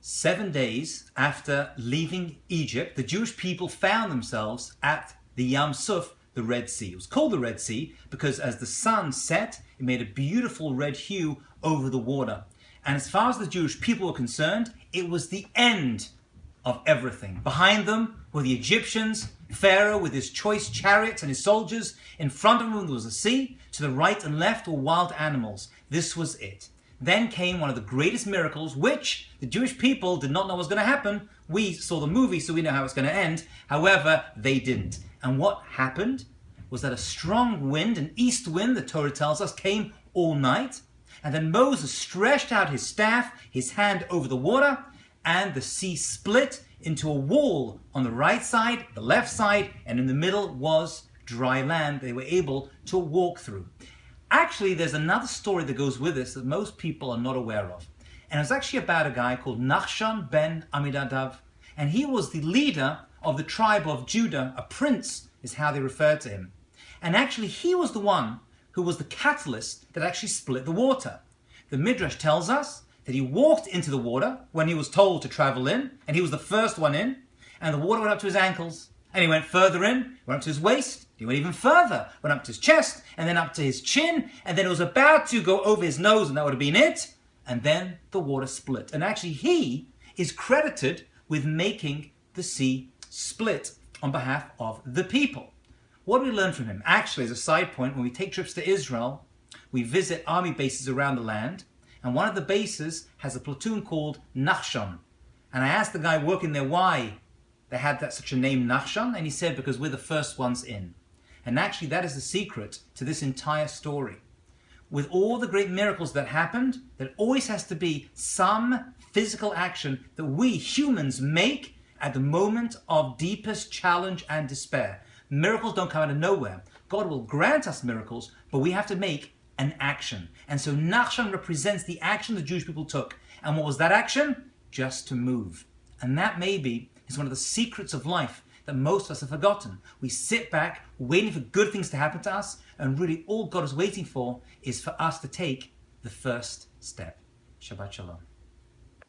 7 days after leaving Egypt, the Jewish people found themselves at the Yam Suf, the Red Sea. It was called the Red Sea because as the sun set, it made a beautiful red hue over the water. And as far as the Jewish people were concerned, it was the end of everything. Behind them were the Egyptians, Pharaoh with his choice chariots and his soldiers. In front of them there was the sea. To the right and left were wild animals. This was it. Then came one of the greatest miracles, which the Jewish people did not know was going to happen. We saw the movie, so we know how it's going to end. However, they didn't. And what happened was that a strong wind, an east wind, the Torah tells us, came all night. And then Moses stretched out his staff, his hand over the water, and the sea split into a wall on the right side, the left side, and in the middle was dry land they were able to walk through. Actually, there's another story that goes with this that most people are not aware of. And it's actually about a guy called Nachshon ben Amminadab. And he was the leader of the tribe of Judah. A prince is how they referred to him. And actually, he was the one who was the catalyst that actually split the water. The Midrash tells us that he walked into the water when he was told to travel in. And he was the first one in. And the water went up to his ankles. And he went further in, went up to his waist, he went even further, went up to his chest, and then up to his chin, and then it was about to go over his nose, and that would have been it. And then the water split. And actually he is credited with making the sea split on behalf of the people. What do we learn from him? Actually, as a side point, when we take trips to Israel, we visit army bases around the land, and one of the bases has a platoon called Nachshon. And I asked the guy working there why they had such a name, Nachshon, and he said, because we're the first ones in. And actually that is the secret to this entire story. With all the great miracles that happened, there always has to be some physical action that we humans make at the moment of deepest challenge and despair. Miracles don't come out of nowhere. God will grant us miracles, but we have to make an action. And so Nachshon represents the action the Jewish people took. And what was that action? Just to move. And that maybe is one of the secrets of life that most of us have forgotten. We sit back waiting for good things to happen to us, and really all God is waiting for is for us to take the first step. Shabbat Shalom.